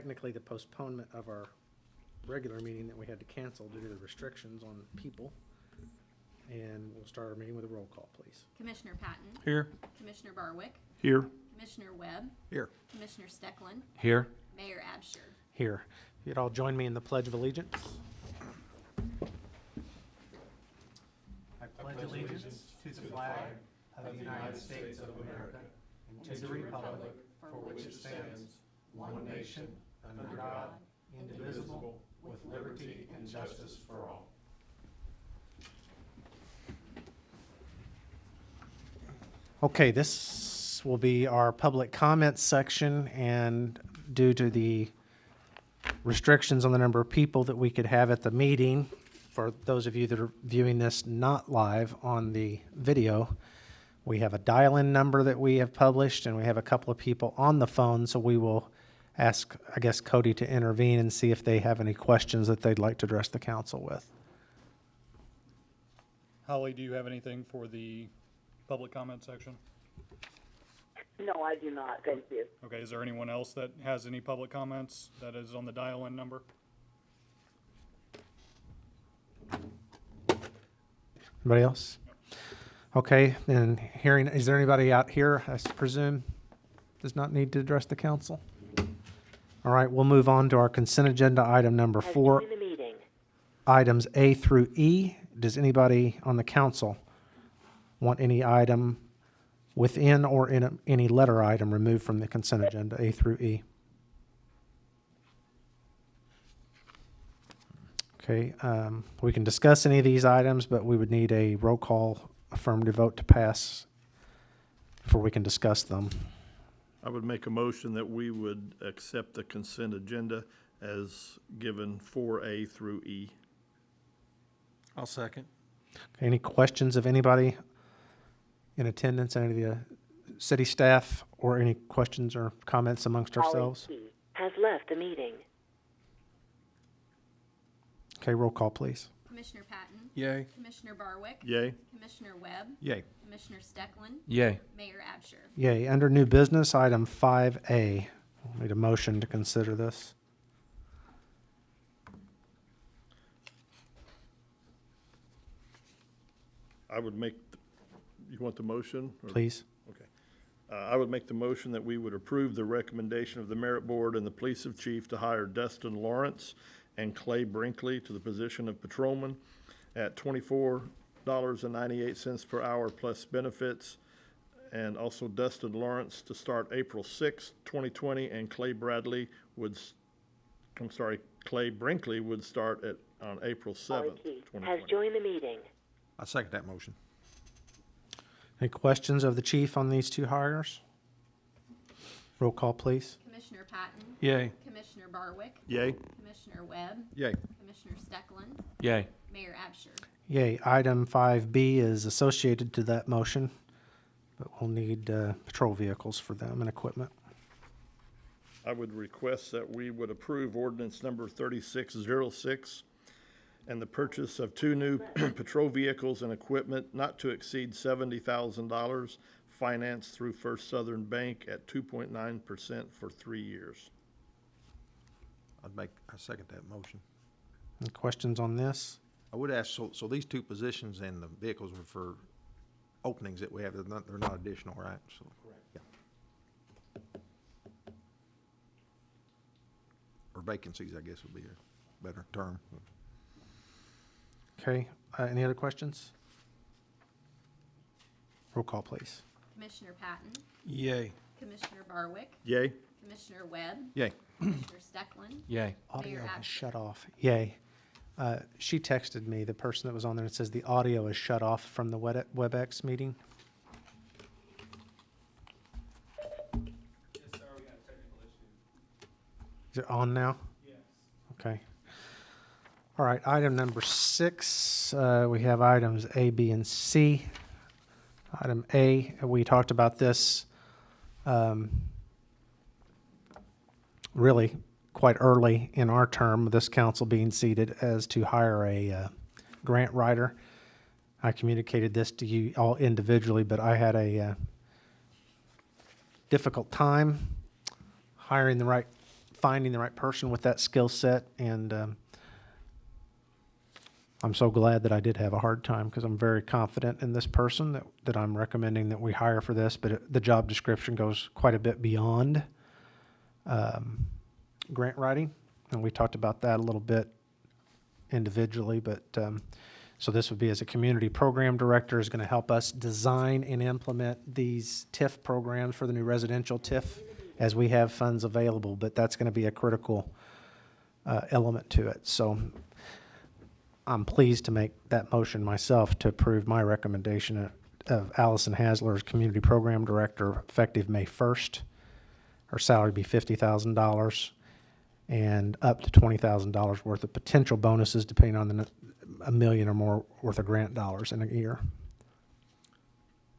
technically the postponement of our regular meeting that we had to cancel due to the restrictions on people. And we'll start our meeting with a roll call, please. Commissioner Patton. Here. Commissioner Barwick. Here. Commissioner Webb. Here. Commissioner Stecklin. Here. Mayor Absher. Here. If you'd all join me in the Pledge of Allegiance. I pledge allegiance to the flag of the United States of America and to the republic for which it stands, one nation, under God, indivisible, with liberty and justice for all. Okay, this will be our public comments section, and due to the restrictions on the number of people that we could have at the meeting, for those of you that are viewing this not live on the video, we have a dial-in number that we have published, and we have a couple of people on the phone, so we will ask, I guess, Cody to intervene and see if they have any questions that they'd like to address the council with. Holly, do you have anything for the public comment section? No, I do not. Thank you. Okay, is there anyone else that has any public comments that is on the dial-in number? Anybody else? Okay, then hearing, is there anybody out here, I presume, does not need to address the council? All right, we'll move on to our consent agenda item number 4, The meeting. items A through E. Does anybody on the council want any item within or in any letter item removed from the consent agenda, A through E? Okay, we can discuss any of these items, but we would need a roll call affirmative vote to pass before we can discuss them. I would make a motion that we would accept the consent agenda as given 4A through E. I'll second. Okay, any questions of anybody in attendance, any of the city staff, or any questions or comments amongst ourselves? Holly Key has left the meeting. Okay, roll call, please. Commissioner Patton. Yay. Commissioner Barwick. Yay? Commissioner Webb. Yay. Commissioner Stecklin. Yay. Mayor Absher. Yay. Under new business, item 5A. We'll need a motion to consider this. I would make, you want the motion? or- Please. Okay. I would make the motion that we would approve the recommendation of the Merit Board and the Police Chief to hire Dustin Lawrence and Clay Brinkley to the position of patrolman at $24.98 per hour plus benefits. And also Dustin Lawrence to start April 6th, 2020, and Clay Brinkley would start on April 7th, Holly Key 2020. has joined the meeting. I second that motion. Any questions of the chief on these two hires? Roll call, please. Commissioner Patton. Yay. Commissioner Barwick. Yay? Commissioner Webb. Yay. Commissioner Stecklin. Yay. Mayor Absher. Yay. Item 5B is associated to that motion, but we'll need patrol vehicles for them and equipment. I would request that we would approve ordinance number 3606 and the purchase of 2 new patrol vehicles and equipment not to exceed $70,000, financed through First Southern Bank at 2.9% for 3 years. I second that motion. Any questions on this? I would ask, so these two positions and the vehicles are for openings that we have, they're not additional, right? So, correct. Yeah. Or vacancies, I guess would be a better term. Okay, any other questions? Roll call, please. Commissioner Patton. Yay. Commissioner Barwick. Yay? Commissioner Webb. Yay. Commissioner Stecklin. Yay. Audio Mayor has Absher. shut off. Yay. She texted me, the person that was on there, and says the audio is shut off from the WebEx meeting. Yes, sir, we got a technical issue. Is it on now? Yes. Okay. All right, item number 6, we have items A, B, and C. Item A, we talked about this really quite early in our term, this council being seated, as to hire a grant writer. I communicated this to you all individually, but I had a difficult time hiring the right finding the right person with that skill set, and I'm so glad that I did have a hard time because I'm very confident in this person that I'm recommending that we hire for this, but the job description goes quite a bit beyond grant writing, and we talked about that a little bit individually, but so this would be as a community program director is going to help us design and implement these TIF programs for the new residential TIF as we have funds available, but that's going to be a critical element to it. So I'm pleased to make that motion myself to approve my recommendation of Allison Hasler as community program director effective May 1st. Her salary would be $50,000 and up to $20,000 worth of potential bonuses depending on $1 million or more worth of grant dollars in a year.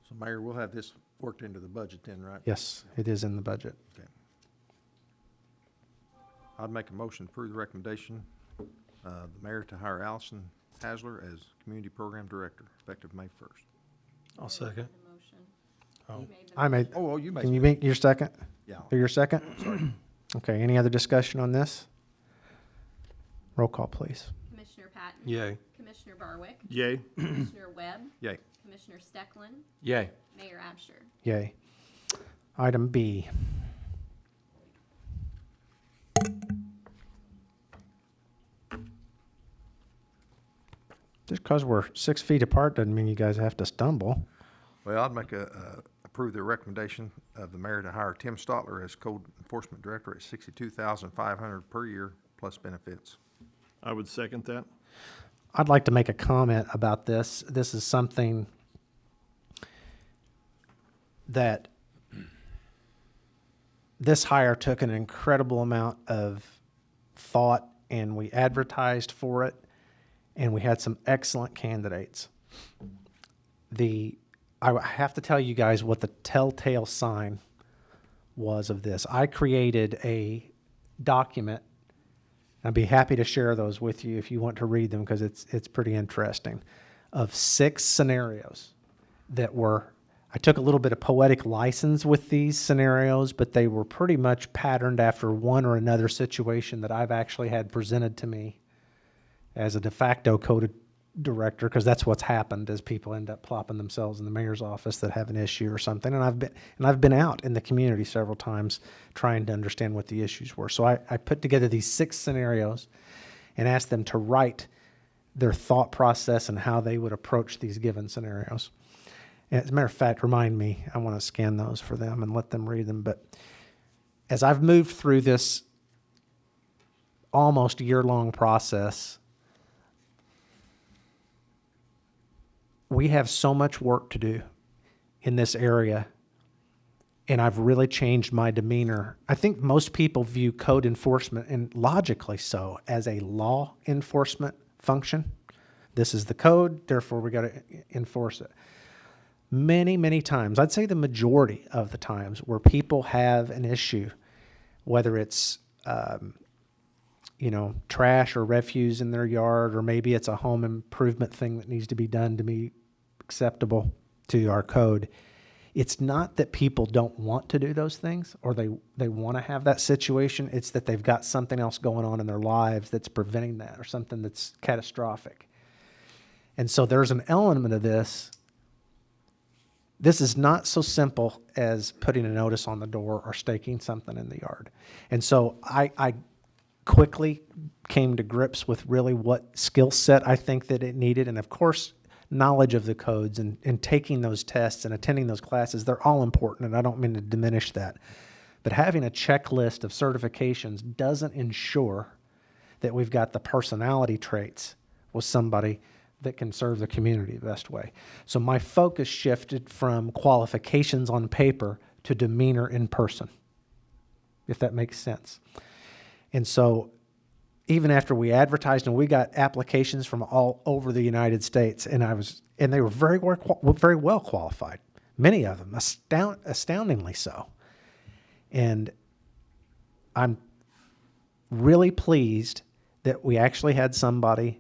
So Mayor, we'll have this worked into the budget then, right? Yes, it is in the budget. Okay. I'd make a motion to approve the recommendation, the mayor to hire Allison Hasler as community program director effective May 1st. I'll second. The motion. Oh. You made the I made, Oh, you made. can you make your second? Yeah. Or your second? Sorry. Okay, any other discussion on this? Roll call, please. Commissioner Patton. Yay. Commissioner Barwick. Yay. Commissioner Webb. Yay. Commissioner Stecklin. Yay. Mayor Absher. Yay. Item B. Just because we're 6 feet apart doesn't mean you guys have to stumble. Well, I'd make approve the recommendation of the mayor to hire Tim Stotler as code enforcement director at $62,500 per year plus benefits. I would second that. I'd like to make a comment about this. This is something that this hire took an incredible amount of thought, and we advertised for it, and we had some excellent candidates. I have to tell you guys what the telltale sign was of this. I created a document. I'd be happy to share those with you if you want to read them because it's pretty interesting, of 6 scenarios that were, I took a little bit of poetic license with these scenarios, but they were pretty much patterned after one or another situation that I've actually had presented to me as a de facto code director, because that's what's happened as people end up plopping themselves in the mayor's office that have an issue or something. And I've been out in the community several times trying to understand what the issues were. So I put together these 6 scenarios and asked them to write their thought process and how they would approach these given scenarios. And as a matter of fact, remind me, I want to scan those for them and let them read them. But as I've moved through this almost year-long process, we have so much work to do in this area, and I've really changed my demeanor. I think most people view code enforcement, and logically so, as a law enforcement function. This is the code, therefore we got to enforce it. Many, many times, I'd say the majority of the times where people have an issue, whether it's trash or refuse in their yard, or maybe it's a home improvement thing that needs to be done to be acceptable to our code. It's not that people don't want to do those things or they want to have that situation. It's that they've got something else going on in their lives that's preventing that, or something that's catastrophic. And so there's an element of this. This is not so simple as putting a notice on the door or staking something in the yard. And so I quickly came to grips with really what skill set I think that it needed. And of course, knowledge of the codes and taking those tests and attending those classes, they're all important, and I don't mean to diminish that. But having a checklist of certifications doesn't ensure that we've got the personality traits with somebody that can serve the community the best way. So my focus shifted from qualifications on paper to demeanor in person, if that makes sense. And so even after we advertised, and we got applications from all over the United States, and they were very well qualified, many of them, astoundingly so. And I'm really pleased that we actually had somebody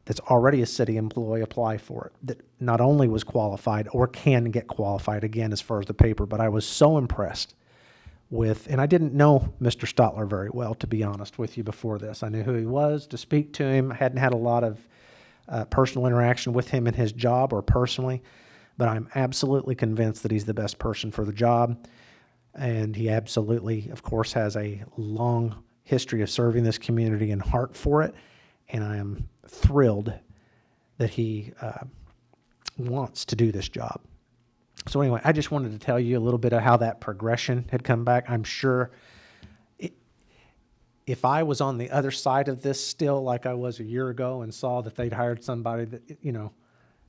that's already a city employee apply for it, that not only was qualified or can get qualified again as far as the paper, but I was so impressed and I didn't know Mr. Stotler very well, to be honest with you, before this. I knew who he was, to speak to him. I hadn't had a lot of personal interaction with him in his job or personally, but I'm absolutely convinced that he's the best person for the job. And he absolutely, of course, has a long history of serving this community and heart for it. And I am thrilled that he wants to do this job. So anyway, I just wanted to tell you a little bit of how that progression had come back. I'm sure if I was on the other side of this still, like I was a year ago, and saw that they'd hired somebody that,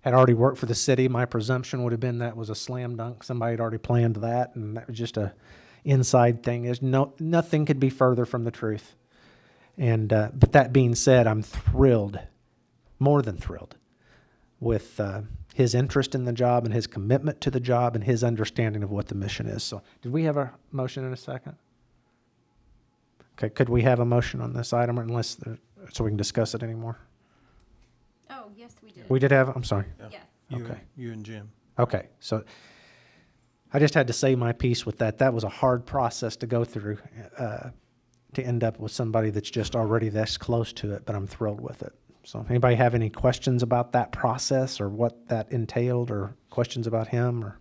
had already worked for the city, my presumption would have been that was a slam dunk. Somebody had already planned that, and that was just a inside thing. Nothing could be further from the truth. And but that being said, I'm thrilled, more than thrilled, with his interest in the job and his commitment to the job and his understanding of what the mission is. So, did we have a motion in a second? Okay, could we have a motion on this item, so we can discuss it anymore? Oh, yes, we did. We did have. I'm sorry. Yes. Okay. You and Jim. Okay, so I just had to say my piece with that. That was a hard process to go through to end up with somebody that's just already this close to it, but I'm thrilled with it. So anybody have any questions about that process or what that entailed, or questions about him? Or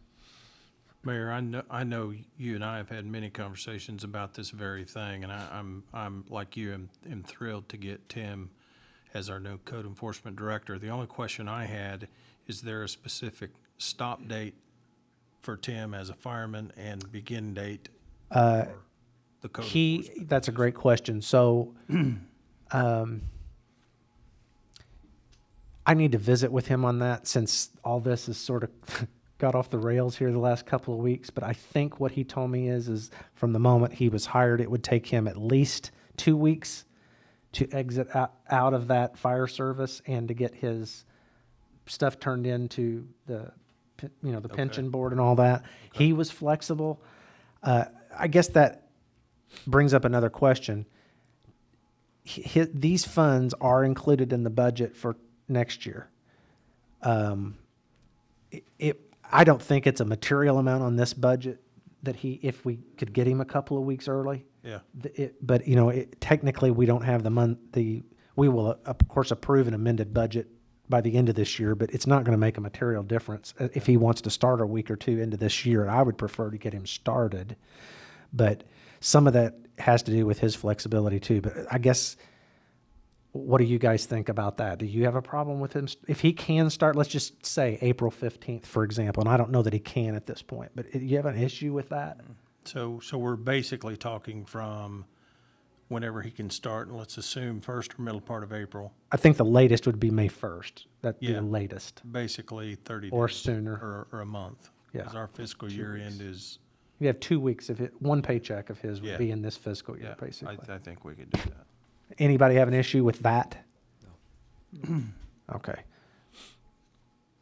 Mayor, I know you and I have had many conversations about this very thing, and I'm like you, am thrilled to get Tim as our new code enforcement director. The only question I had, is there a specific stop date for Tim as a fireman and begin date for the code enforcement? That's a great question. So I need to visit with him on that, since all this has sort of got off the rails here the last couple of weeks. But I think what he told me is from the moment he was hired, it would take him at least 2 weeks to exit out of that fire service and to get his stuff turned into the pension board and all that. Okay. He was flexible. I guess that brings up another question. These funds are included in the budget for next year. I don't think it's a material amount on this budget that if we could get him a couple of weeks early. Yeah. But technically we don't have we will of course approve an amended budget by the end of this year, but it's not going to make a material difference if he wants to start a week or two into this year. And I would prefer to get him started, but some of that has to do with his flexibility too. But I guess, what do you guys think about that? Do you have a problem with him? If he can start, let's just say April 15th, for example, and I don't know that he can at this point, but do you have an issue with that? So we're basically talking from whenever he can start, and let's assume first or middle part of April. I think the latest would be May 1st. That'd be the latest. Basically 30 Or days. sooner. Or a month. Yeah. Because our fiscal year end is, You have 2 weeks of one paycheck of his would Yeah. be in this fiscal year, yeah, basically. I think we could do that. Anybody have an issue with that? No. Okay.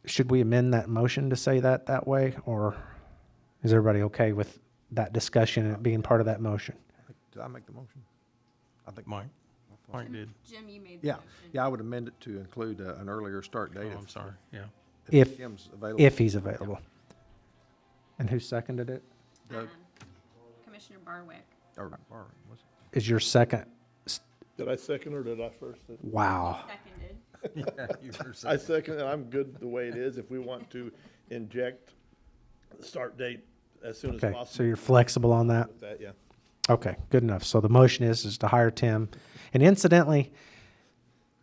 Should we amend that motion to say that way, or is everybody okay with that discussion and it being part of that motion? Did I make the motion? I think Mike did. Jim, you made the Yeah, motion. yeah, I would amend it to include an earlier start date. Oh, I'm sorry, yeah. If Tim's available. If he's available. And who seconded it? Doug. Commissioner Barwick. Or was it? Is your second? Did I second or did I first? Wow. Seconded. Yeah, you were I second, and I'm good the way it is. If we want to inject the start date as soon as Okay, possible. so you're flexible on that? With that, yeah. Okay, good enough. So the motion is to hire Tim. And incidentally,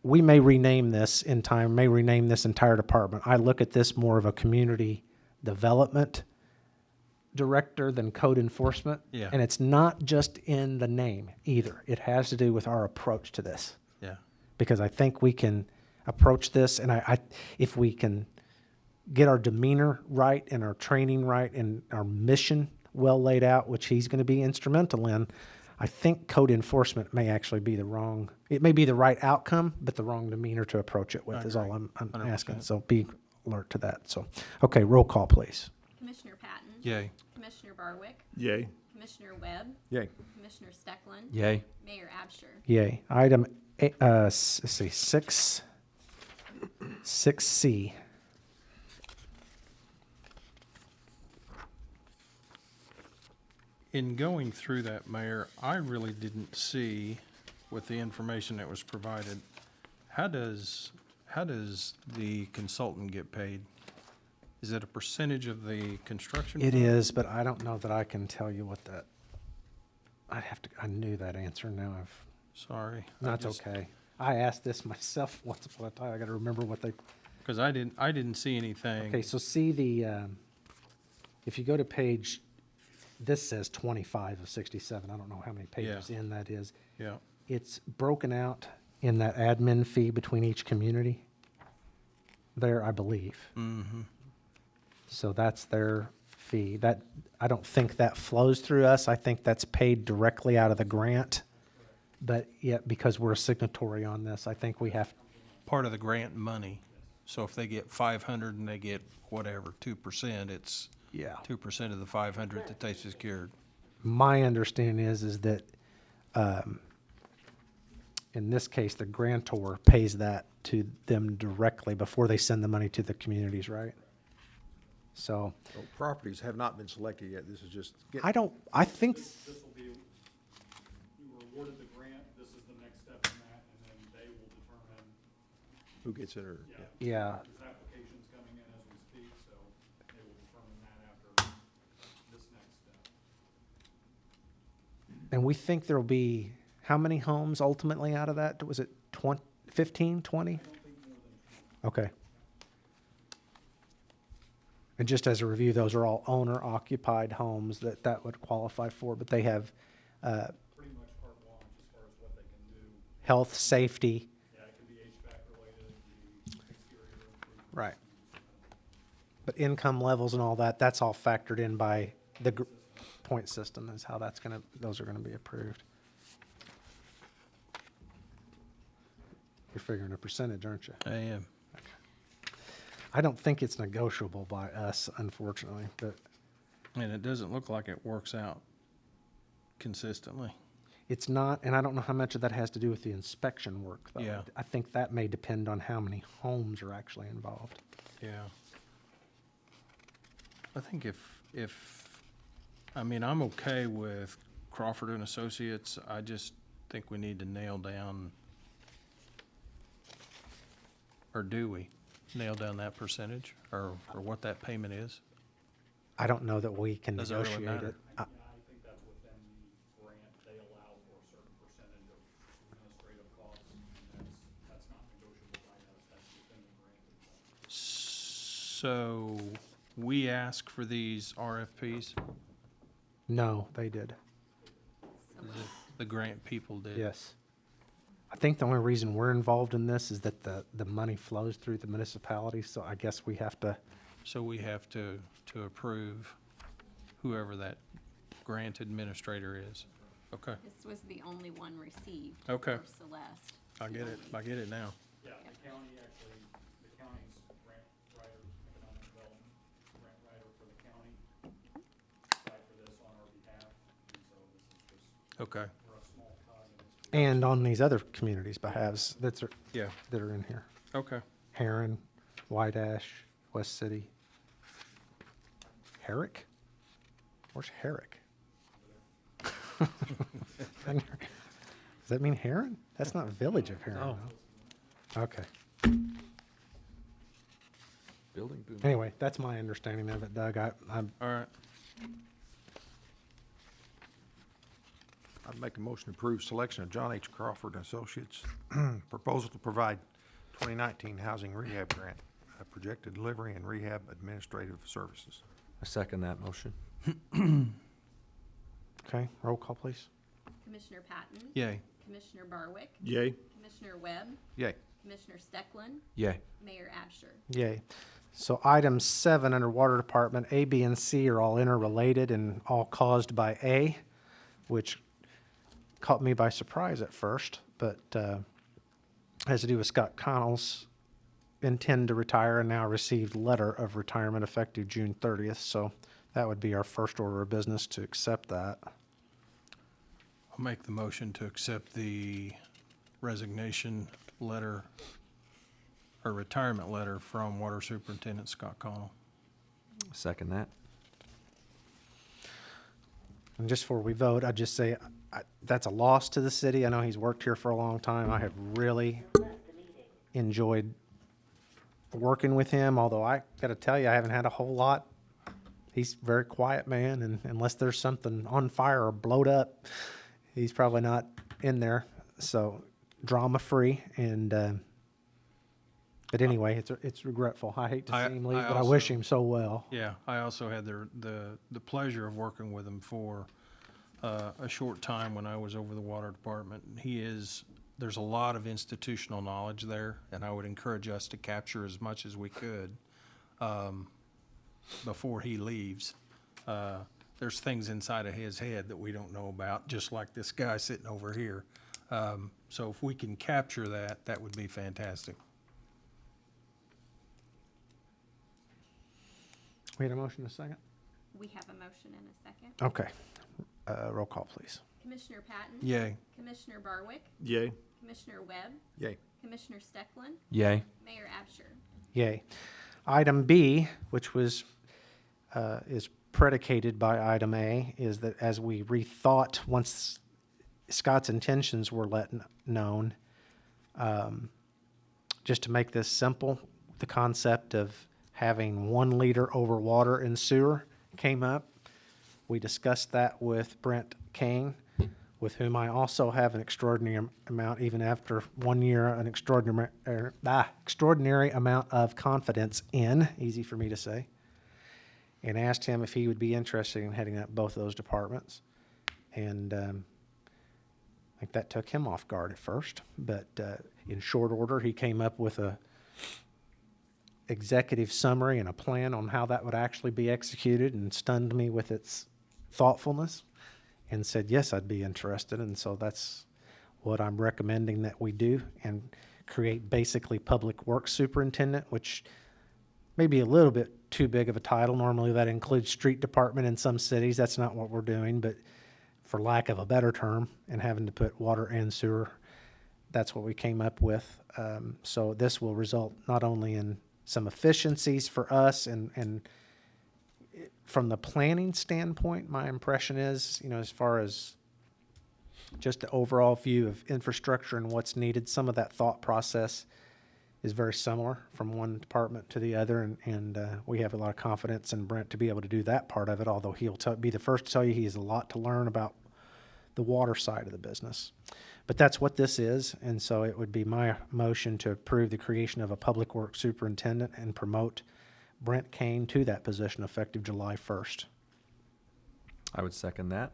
we may rename this in time, may rename this entire department. I look at this more of a community development director than code enforcement. Yeah. And it's not just in the name either. It has to do with our approach to this. Yeah. Because I think we can approach this, and if we can get our demeanor right and our training right and our mission well laid out, which he's going to be instrumental in, I think code enforcement may actually be it may be the right outcome, but the wrong demeanor to approach it with is all I'm 100%. asking. So be alert to that. So, okay, roll call, please. Commissioner Patton. Yay. Commissioner Barwick. Yay. Commissioner Webb. Yay. Commissioner Steckland. Yay. Mayor Absher. Yay. Item, let's see, 6C. In going through that, Mayor, I really didn't see, with the information that was provided, how does the consultant get paid? Is it a percentage of the construction? It fund? is, but I don't know that I can tell you what that, I knew that answer, now Sorry. that's okay. I asked this myself once upon a time, I gotta remember what they, Because I didn't see anything. okay, so see if you go to page, this says 25 of 67, I don't know how many pages in that is. Yeah, It's broken out in that admin fee between each community there, I believe. mm-hmm, So that's their fee. That, I don't think that flows through us. I think that's paid directly out of the grant. But yet, because we're a signatory on this, I think we have, part of the grant money. So if they get 500 and they get whatever, 2%, it's yeah. 2% of the 500 that they secured. My understanding is that, in this case, the grantor pays that to them directly before they send the money to the communities, right? So, So properties have not been selected yet. This is just I think, This will be, you were awarded the grant, this is the next step in that, and then they will determine, who gets it or, yeah, there's applications coming in as we speak, so they will determine that after this next step. and we think there'll be, how many homes ultimately out of that? Was it 20, 15, 20? Okay. And just as a review, those are all owner-occupied homes that would qualify for, but they have Pretty much carte blanche as far as what they can do. health, safety. Yeah, it could be HVAC related, it could be exterior improvements. Right. But income levels and all that, that's all factored in by the point system is how those are gonna be approved. You're figuring a percentage, aren't you? I am. I don't think it's negotiable by us, unfortunately, but And it doesn't look like it works out consistently. it's not, and I don't know how much of that has to do with the inspection work, though. Yeah. I think that may depend on how many homes are actually involved. Yeah. I think I'm okay with Crawford and Associates. I just think we need to nail down, or do we nail down that percentage or what that payment is? I don't know that we can Does it really negotiate matter? it. Yeah, I think that's within the grant, they allow for a certain percentage of administrative costs, and that's not negotiable by us, that's within the grant itself. So we ask for these RFPs? No, they did. The grant people did? Yes. I think the only reason we're involved in this is that the money flows through the municipality, so I guess we have to, So we have to approve whoever that grant administrator is. Okay, This was the only one received. Okay. For Celeste. I get it now. Yeah, the county's grant writer, economic development, grant writer for the county, applied for this on our behalf, and so this is just, Okay, we're a small cog in this. and on these other communities' behalves that yeah, are in here. okay. Heron, White Ash, West City. Herrick? Where's Herrick? Does that mean Heron? That's not Village of Heron. No. Okay. building boom. Anyway, that's my understanding of it, Doug. I'm All right, I'd make a motion to approve selection of John H. Crawford and Associates proposal to provide 2019 housing rehab grant, projected delivery and rehab administrative services. I second that motion. okay. Roll call, please. Commissioner Patton. yay. Commissioner Barwick. Yay. Commissioner Webb. Yay. Commissioner Steckland. Yay. Mayor Absher. Yay. So item 7 under Water Department, A, B, and C are all interrelated and all caused by A, which caught me by surprise at first, but has to do with Scott Connell's intend to retire and now received letter of retirement effective June 30th. So that would be our first order of business to accept that. I'll make the motion to accept the resignation letter or retirement letter from Water Superintendent Scott Connell. Second that. And just before we vote, I'd just say that's a loss to the city. I know he's worked here for a long time. I have really enjoyed working with him, although I got to tell you, I haven't had a whole lot. He's a very quiet man, and unless there's something on fire or blowed up, he's probably not in there. So drama-free, and but anyway, it's regretful. I hate to see him leave, but I wish him so well. Yeah, I also had the pleasure of working with him for a short time when I was over the water department. There's a lot of institutional knowledge there, and I would encourage us to capture as much as we could before he leaves. There's things inside of his head that we don't know about, just like this guy sitting over here. So if we can capture that, that would be fantastic. We had a motion, a second? We have a motion and a second. Okay. Roll call, please. Commissioner Patton? Yay. Commissioner Barwick? Yay. Commissioner Webb? Yay. Commissioner Stecklin? Yay. Mayor Absher? Yay. Item B, which was, is predicated by item A, is that as we rethought, once Scott's intentions were known, just to make this simple, the concept of having 1 liter over water and sewer came up. We discussed that with Brent Kane, with whom I also have an extraordinary amount, even after 1 year, an extraordinary amount of confidence in, easy for me to say, and asked him if he would be interested in heading up both of those departments. And I think that took him off guard at first, but in short order, he came up with a executive summary and a plan on how that would actually be executed, and stunned me with its thoughtfulness, and said, yes, I'd be interested. And so that's what I'm recommending that we do, and create basically public works superintendent, which may be a little bit too big of a title. Normally that includes street department in some cities. That's not what we're doing, but for lack of a better term, and having to put water and sewer, that's what we came up with. So this will result not only in some efficiencies for us, and from the planning standpoint, my impression is, as far as just the overall view of infrastructure and what's needed, some of that thought process is very similar from one department to the other, and we have a lot of confidence in Brent to be able to do that part of it, although he'll be the first to tell you he has a lot to learn about the water side of the business. But that's what this is, and so it would be my motion to approve the creation of a public works superintendent and promote Brent Kane to that position effective July 1st. I would second that.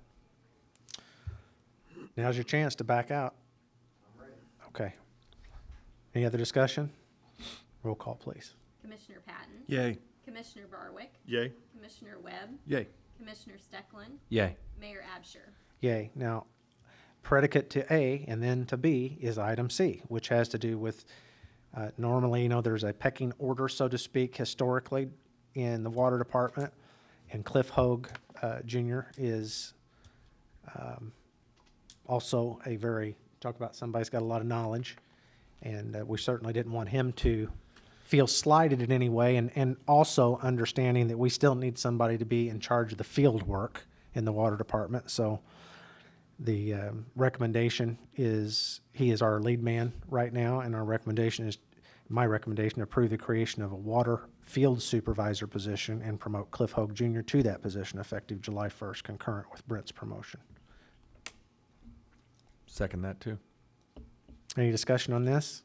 Now's your chance to back out. I'm ready. Okay. Any other discussion? Roll call, please. Commissioner Patton? Yay. Commissioner Barwick? Yay. Commissioner Webb? Yay. Commissioner Stecklin? Yay. Mayor Absher? Yay. Now, predicate to A and then to B is item C, which has to do with, normally, there's a pecking order, so to speak, historically in the water department. And Cliff Hogue, Jr. is also talk about somebody's got a lot of knowledge. And we certainly didn't want him to feel slighted in any way. And also understanding that we still need somebody to be in charge of the field work in the water department. So the recommendation is, he is our lead man right now, and my recommendation is to approve the creation of a water field supervisor position and promote Cliff Hogue Jr. to that position effective July 1st, concurrent with Brent's promotion. Second that too. Any discussion on this?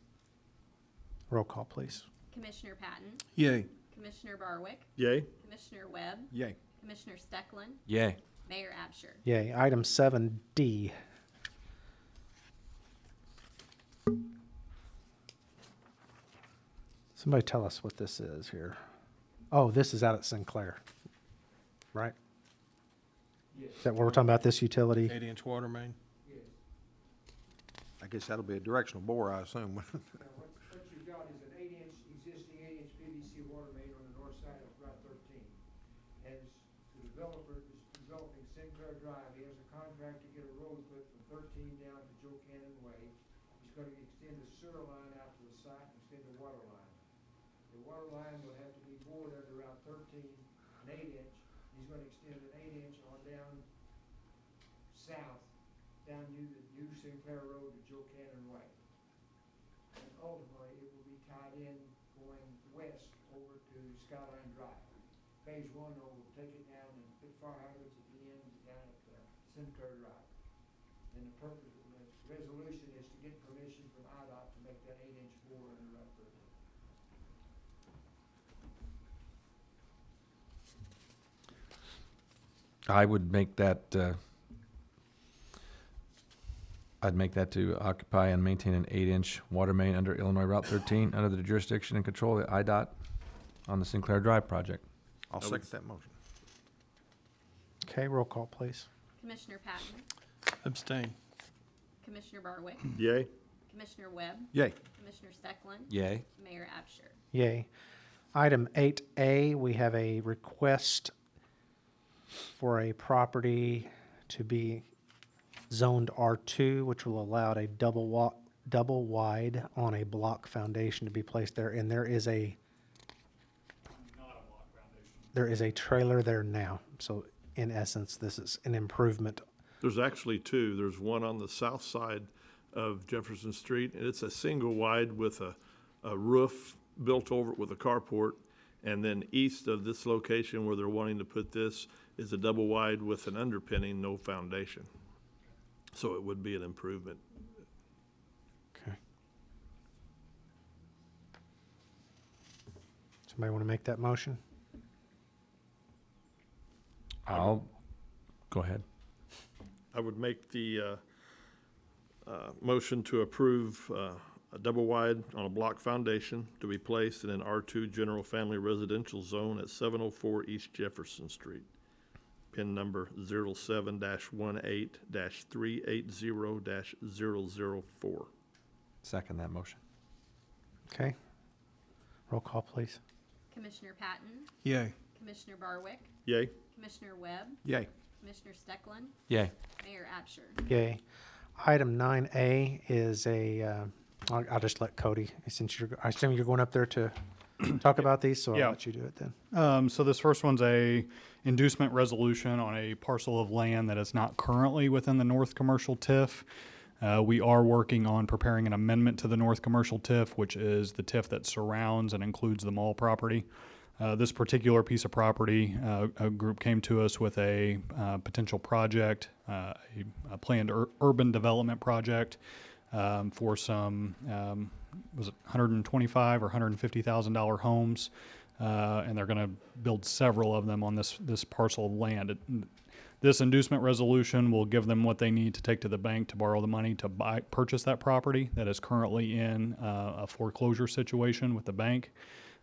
Roll call, please. Commissioner Patton? Yay. Commissioner Barwick? Yay. Commissioner Webb? Yay. Commissioner Stecklin? Yay. Mayor Absher? Yay. Item 7D. Somebody tell us what this is here. Oh, this is out at Sinclair, right? Is that what we're talking about, this utility? 8-inch water main. I guess that'll be a directional bore, I assume. What you've got is an existing 8-inch PVC water main on the north side of Route 13. As the developer is developing Sinclair Drive, he has a contract to get a road put from 13 down to Joe Cannon Way. He's going to extend the sewer line out to the site and extend the water line. The water line will have to be bored under Route 13, an 8-inch. He's going to extend an 8-inch on down south down the new Sinclair Road to Joe Cannon Way. And ultimately, it will be tied in going west over to Skyline Drive. Phase one will take it down and put fire hydrants at the end down at Sinclair Drive. And the purpose of the resolution is to get permission from IDOT to make that 8-inch bore under Route 13. I would make that, I'd make that to occupy and maintain an 8-inch water main under Illinois Route 13 under the jurisdiction and control of the IDOT on the Sinclair Drive project. I'll second that motion. Okay, roll call, please. Commissioner Patton, Abstain. Commissioner Barwick, Yay? Commissioner Webb, Yay. Commissioner Stecklin, Yay. Mayor Absher. Yay. Item 8A, we have a request for a property to be zoned R2, which will allow a double wide on a block foundation to be placed there, and there is a trailer there now. So in essence, this is an improvement. There's actually two. There's one on the south side of Jefferson Street, and it's a single wide with a roof built over it with a carport. And then east of this location where they're wanting to put this is a double wide with an underpinning, no foundation. So it would be an improvement. Okay. Somebody want to make that motion? I'll, go ahead. I would make the motion to approve a double wide on a block foundation to be placed in an R2 General Family Residential Zone at 704 East Jefferson Street. PIN number 07-18-380-004. Second that motion. Okay. Roll call, please. Commissioner Patton, Yay. Commissioner Barwick, Yay? Commissioner Webb, Yay. Commissioner Stecklin, Yay. Mayor Absher. Yay. Item 9A is I'll just let Cody, since I assume you're going up there to talk about these, so I'll Yeah. let you do it then. So this first one's a inducement resolution on a parcel of land that is not currently within the North Commercial TIF. We are working on preparing an amendment to the North Commercial TIF, which is the TIF that surrounds and includes the mall property. This particular piece of property, a group came to us with a potential project, a planned urban development project for some, was it $125,000 or $150,000 homes, and they're going to build several of them on this parcel of land. This inducement resolution will give them what they need to take to the bank to borrow the money to purchase that property that is currently in a foreclosure situation with the bank.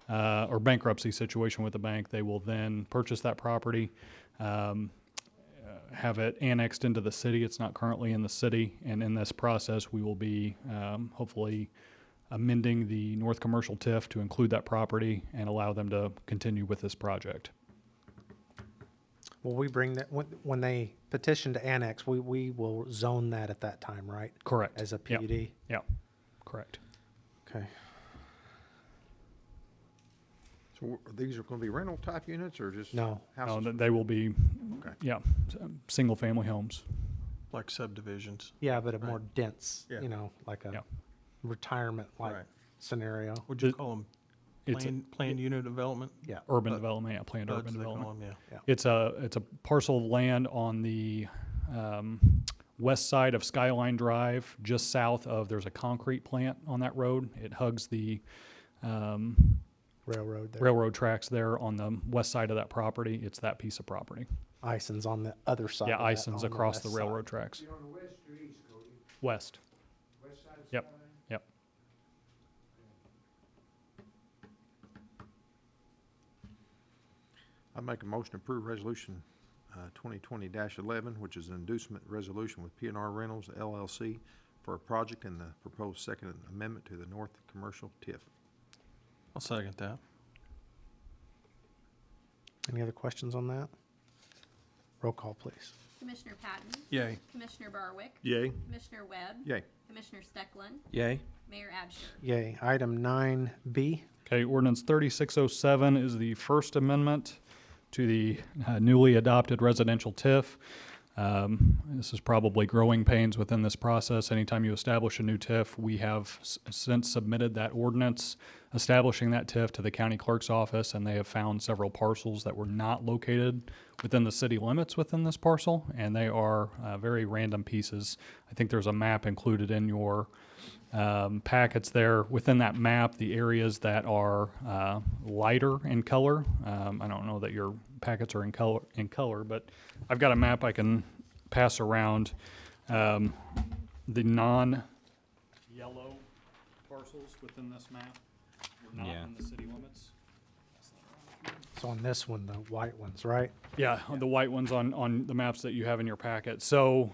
Or bankruptcy situation with the bank. They will then purchase that property, have it annexed into the city. It's not currently in the city, and in this process, we will be hopefully amending the North Commercial TIF to include that property and allow them to continue with this project. Will we bring that, when they petition to annex, we will zone that at that time, right? Correct. As a Yep. PUD? Yeah, correct. Okay. So these are going to be rental type units or just? No. No, Houses? they will be, Okay. yeah, single-family homes. Like subdivisions. Yeah, but a more dense, Yeah. like Yeah. a retirement-like Right. scenario. Would you It- call them It's planned unit development? Yeah. urban development, yeah, planned urban They call development. 'em, yeah. It's a parcel of land on the west side of Skyline Drive, just south of, there's a concrete plant on that road. It hugs the Railroad there. railroad tracks there on the west side of that property. It's that piece of property. Ison's on the other side Yeah, of that, Ison's on across the west railroad side. tracks. You on the west or east, Cody? West, West side of Yep. Skyline? yep. I make a motion to approve resolution 2020-11, which is an inducement resolution with P&R Rentals LLC for a project in the proposed second amendment to the North Commercial TIF. I'll second that. Any other questions on that? Roll call, please. Commissioner Patton, Yay. Commissioner Barwick, Yay? Commissioner Webb, Yay. Commissioner Stecklin, Yay. Mayor Absher. Yay. Item 9B. Okay, ordinance 3607 is the first amendment to the newly adopted residential TIF. This is probably growing pains within this process. Anytime you establish a new TIF, we have since submitted that ordinance establishing that TIF to the county clerk's office, and they have found several parcels that were not located within the city limits within this parcel, and they are very random pieces. I think there's a map included in your packets there. Within that map, the areas that are lighter in color, I don't know that your packets are in color, but I've got a map I can pass around. The non-yellow parcels within this map were not Yeah. in the city limits. So on this one, the white ones, right? Yeah, the white ones on the maps that you have in your packet. So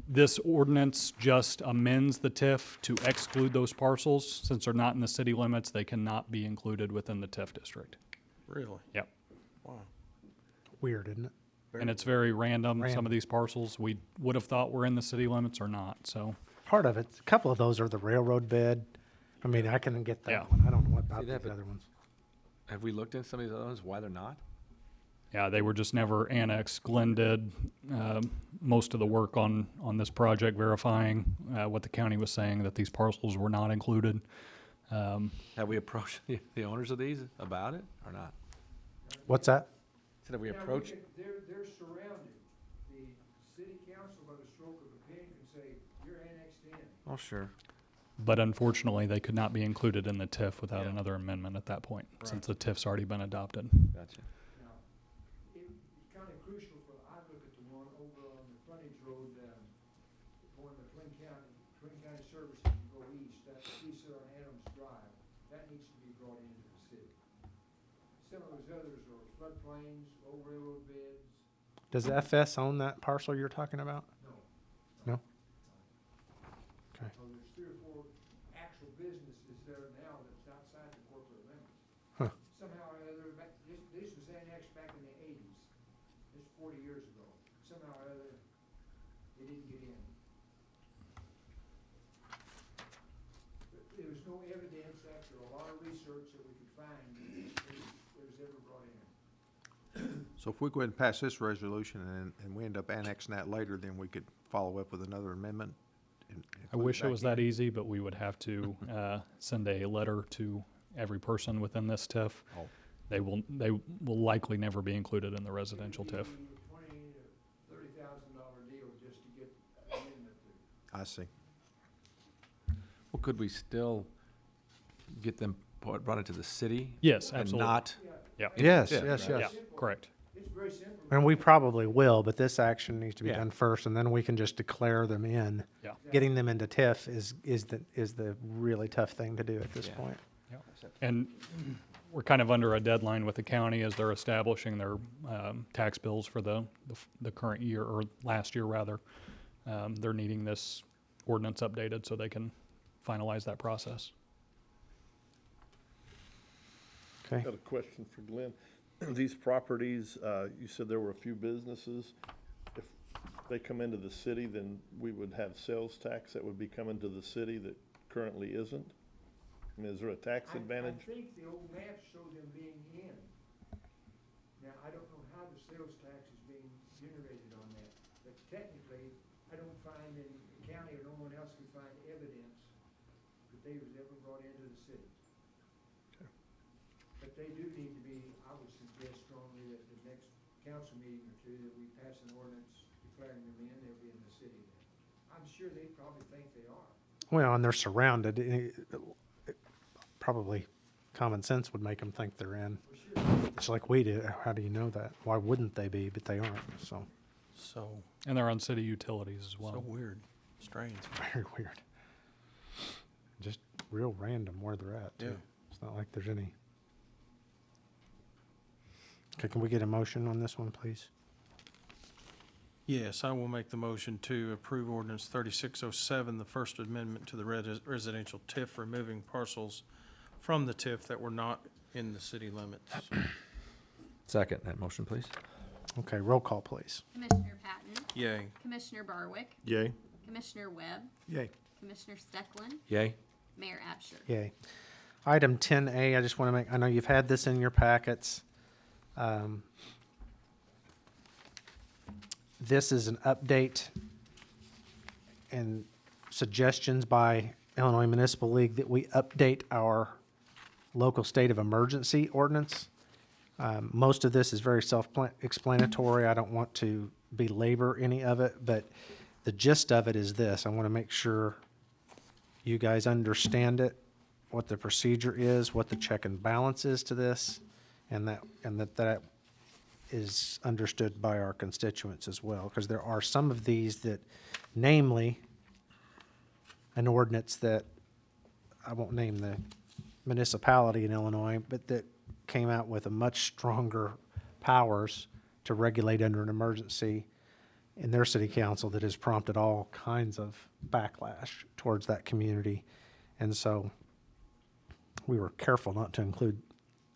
this ordinance just amends the TIF to exclude those parcels. Since they're not in the city limits, they cannot be included within the TIF district. Really? Yep. Wow. Weird, isn't it? And it's very random. Some Random. of these parcels we would have thought were in the city limits or not, so. Part of it, a couple of those are the railroad bed. I mean, I can get that Yeah. one. I don't know what about See that, the but- other ones. Have we looked into some of these other ones, why they're not? Yeah, they were just never annexed. Glenn did most of the work on this project, verifying what the county was saying, that these parcels were not included. Have we approached the owners of these about it or not? What's that? Said have we Yeah, approached? They're surrounded. The city council, by the stroke of a pen, can say, you're annexed in. Oh, sure. But unfortunately, they could not be included in the TIF without Yeah. another amendment at that point, since the TIF's already been adopted. Gotcha. Now, it's kind of crucial for, I look at the one over on the frontage road, going to Twin County Services and go east, that piece there on Adams Drive, that needs to be brought into the city. Some of those others are floodplains, low railroad beds. Does FS own that parcel you're talking about? No? Okay. So there's 3 or 4 actual businesses there now that's outside the corporate limits. Huh. Somehow or other, this was annexed back in the 80s. This is 40 years ago. Somehow or other, they didn't get in. But there was no evidence after a lot of research that we could find that it was ever brought in. So if we go ahead and pass this resolution and we end up annexing that later, then we could follow up with another amendment? and I include wish it back was in? that easy, but we would have to send a letter to every person within this TIF. Oh. They will likely never be included in the residential TIF. It'd be a $20,000 to $30,000 deal just to get amendment to. I see. Well, could we still get them brought into the city? Yes, And absolutely. not, Yeah. Yes, Yeah, yes, right. Yeah, yes. correct. It's very simple. And we probably will, but this action needs to be Yeah. done first, and then we can just declare them in. Yeah. Getting them into TIF is the really tough thing to do at this Yeah. point. And we're kind of under a deadline with the county as they're establishing their tax bills for the current year, or last year rather. They're needing this ordinance updated so they can finalize that process. Okay. Got a question for Glenn. These properties, you said there were a few businesses. If they come into the city, then we would have sales tax that would be coming to the city that currently isn't? I mean, is there a tax advantage? I think the old maps show them being in. Now, I don't know how the sales tax is being generated on that, but technically, I don't find in the county or no one else can find evidence that they was ever brought into the city. But they do need to be, I would suggest strongly that the next council meeting or two, that we pass an ordinance declaring them in, they'll be in the city then. I'm sure they probably think they are. Well, and they're surrounded. Probably common sense would make them think they're in. For sure. It's like we do. How do you know that? Why wouldn't they be? But they aren't. So So, And they're on city utilities as well. so weird, strange. very weird. Just real random where they're at too. Yeah. It's not like there's any. Okay, can we get a motion on this one, please? Yes, I will make the motion to approve ordinance 3607, the first amendment to the residential TIF, removing parcels from the TIF that were not in the city limits. second that motion, please. Okay, roll call, please. Commissioner Patton, Yay. Commissioner Barwick, Yay. Commissioner Webb, Yay. Commissioner Steckland, Yay? Mayor Absher. Yay. Item 10A, I just want to make, I know you've had this in your packets. This is an update and suggestions by Illinois Municipal League that we update our local state of emergency ordinance. Most of this is very self-explanatory. I don't want to belabor any of it, but the gist of it is this. I want to make sure you guys understand it, what the procedure is, what the check and balance is to this, and that is understood by our constituents as well, because there are some of these that, namely, an ordinance that, I won't name the municipality in Illinois, but that came out with a much stronger powers to regulate under an emergency in their city council that has prompted all kinds of backlash towards that community. And so we were careful not to include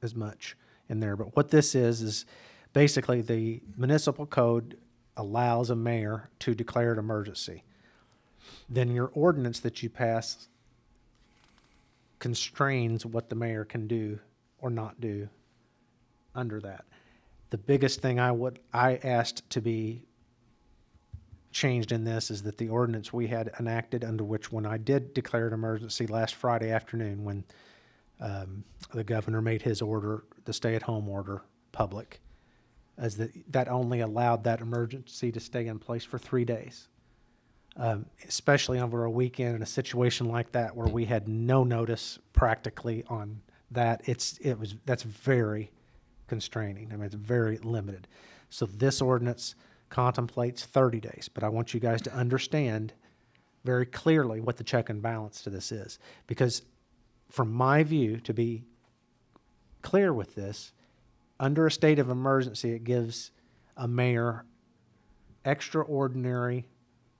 as much in there. But what this is basically the municipal code allows a mayor to declare an emergency. Then your ordinance that you pass constrains what the mayor can do or not do under that. The biggest thing I asked to be changed in this is that the ordinance we had enacted, under which when I did declare an emergency last Friday afternoon, when the governor made his order, the stay-at-home order, public, as that only allowed that emergency to stay in place for 3 days. Especially over a weekend in a situation like that where we had no notice practically on that, that's very constraining. I mean, it's very limited. So this ordinance contemplates 30 days, but I want you guys to understand very clearly what the check and balance to this is. Because from my view, to be clear with this, under a state of emergency, it gives a mayor extraordinary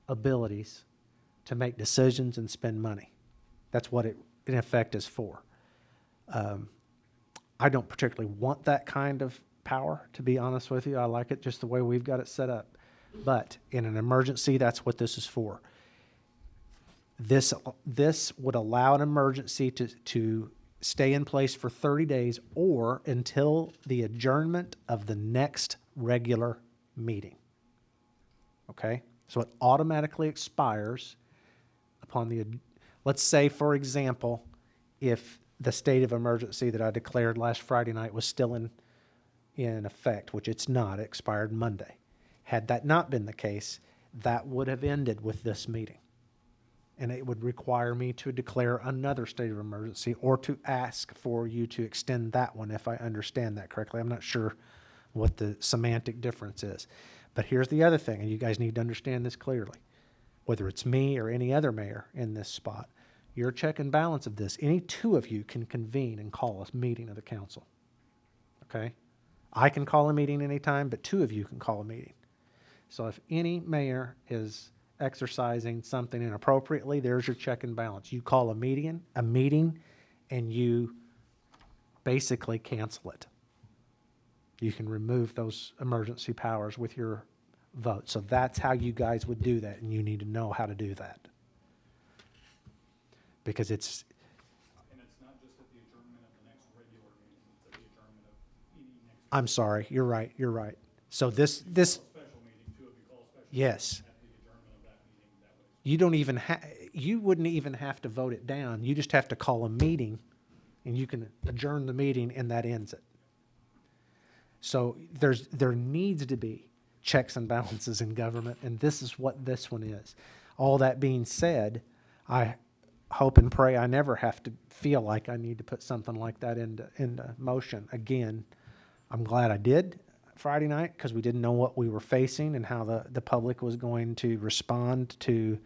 abilities to make decisions and spend money. That's what it, in effect, is for. I don't particularly want that kind of power, to be honest with you. I like it just the way we've got it set up. But in an emergency, that's what this is for. This would allow an emergency to stay in place for 30 days or until the adjournment of the next regular meeting. Okay? So it automatically expires upon the, let's say, for example, if the state of emergency that I declared last Friday night was still in effect, which it's not, it expired Monday. Had that not been the case, that would have ended with this meeting. And it would require me to declare another state of emergency or to ask for you to extend that one, if I understand that correctly. I'm not sure what the semantic difference is. But here's the other thing, and you guys need to understand this clearly. Whether it's me or any other mayor in this spot, your check and balance of this, any two of you can convene and call a meeting of the council. Okay? I can call a meeting anytime, but two of you can call a meeting. So if any mayor is exercising something inappropriately, there's your check and balance. You call a meeting, and you basically cancel it. You can remove those emergency powers with your vote. So that's how you guys would do that, and you need to know how to do that. Because it's... And it's not just at the adjournment of the next regular meeting, it's at the adjournment of any next. I'm sorry, you're right. So this, Special meeting, two of you call a special. yes. At the adjournment of that meeting, that would. You don't even you wouldn't even have to vote it down. You just have to call a meeting, and you can adjourn the meeting, and that ends it. So there needs to be checks and balances in government, and this is what this one is. All that being said, I hope and pray I never have to feel like I need to put something like that into motion again. I'm glad I did Friday night, because we didn't know what we were facing and how the public was going to respond to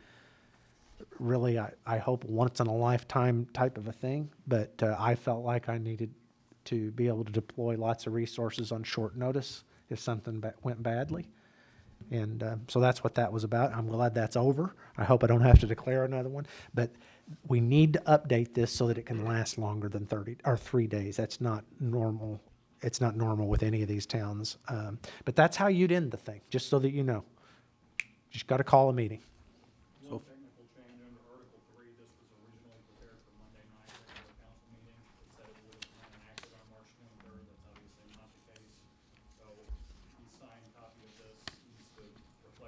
really, I hope, once in a lifetime type of a thing. But I felt like I needed to be able to deploy lots of resources on short notice if something went badly. And so that's what that was about. I'm glad that's over. I hope I don't have to declare another one. But we need to update this so that it can last longer than 3 days. That's not normal. It's not normal with any of these towns. But that's how you'd end the thing, just so that you know. Just got to call a meeting. One technical change under Article 3, this was originally prepared for Monday night regular council meeting. It said it would have been enacted on March 23rd. That's obviously not the case. So the signed copy of this needs to reflect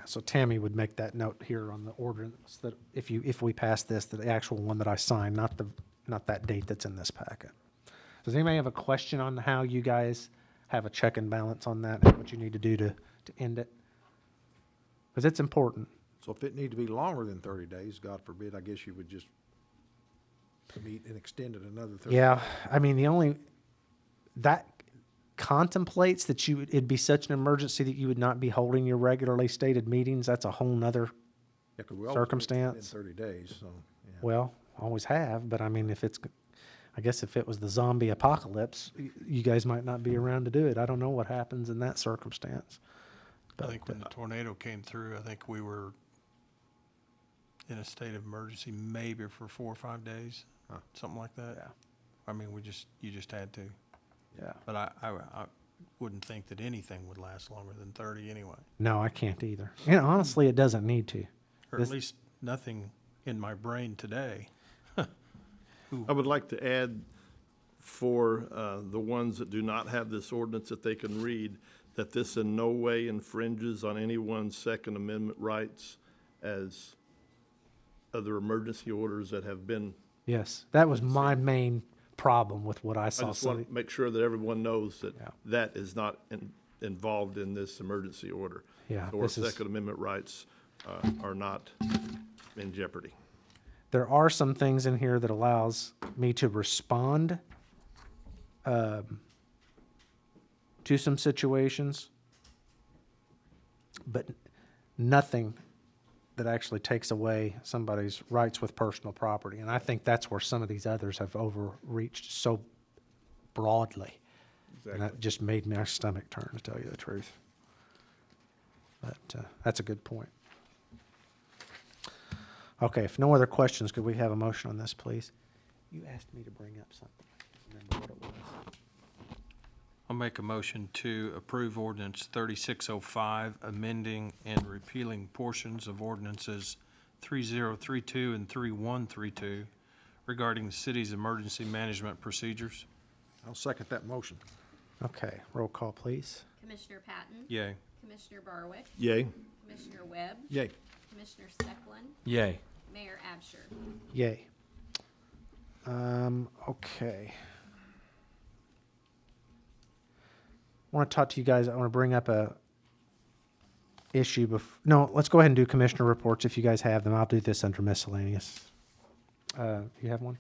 so Tammy would make that note here on the ordinance that if we pass this, the actual one that I signed, not that date that's in this packet. Does anybody have a question on how you guys have a check and balance on that, and what you need to do to end it? Because it's important. So if it need to be longer than 30 days, God forbid, I guess you would just meet and extend it another 30 Yeah, days. I mean, that contemplates that it'd be such an emergency that you would not be holding your regularly stated meetings. That's a whole nother, Yeah, 'cause we always do it circumstance. within 30 days, so, yeah. well, always have, but I mean, I guess if it was the zombie apocalypse, you guys might not be around to do it. I don't know what happens in that circumstance. I think when the tornado came through, I think we were in a state of emergency maybe for 4 or 5 days, Huh. something like that. Yeah. I mean, you just had to. Yeah. But I wouldn't think that anything would last longer than 30 anyway. No, I can't either. And honestly, it doesn't need to. Or This- at least nothing in my brain today. I would like to add for the ones that do not have this ordinance that they can read, that this in no way infringes on anyone's Second Amendment rights as other emergency orders that have been. Yes, that was my main problem with what I I saw. just want to make sure that everyone knows that Yeah. that is not involved in this emergency order. Yeah, So our this is- Second Amendment rights are not in jeopardy. There are some things in here that allows me to respond to some situations, but nothing that actually takes away somebody's rights with personal property. And I think that's where some of these others have overreached so broadly. And that just made my stomach turn, to tell you the truth. But that's a good point. Okay, if no other questions, could we have a motion on this, please? You asked me to bring up something. I don't remember what it was. I'll make a motion to approve ordinance 3605, amending and repealing portions of ordinances 3032 and 3132 regarding the city's emergency management procedures. I'll second that motion. Okay, roll call, please. Commissioner Patton? Yay. Commissioner Barwick? Yay? Commissioner Webb? Yay. Commissioner Stecklin? Yay. Mayor Absher? Yay. Okay. I want to talk to you guys, I want to bring up a issue no, let's go ahead and do commissioner reports if you guys have them. I'll do this under miscellaneous. You have one?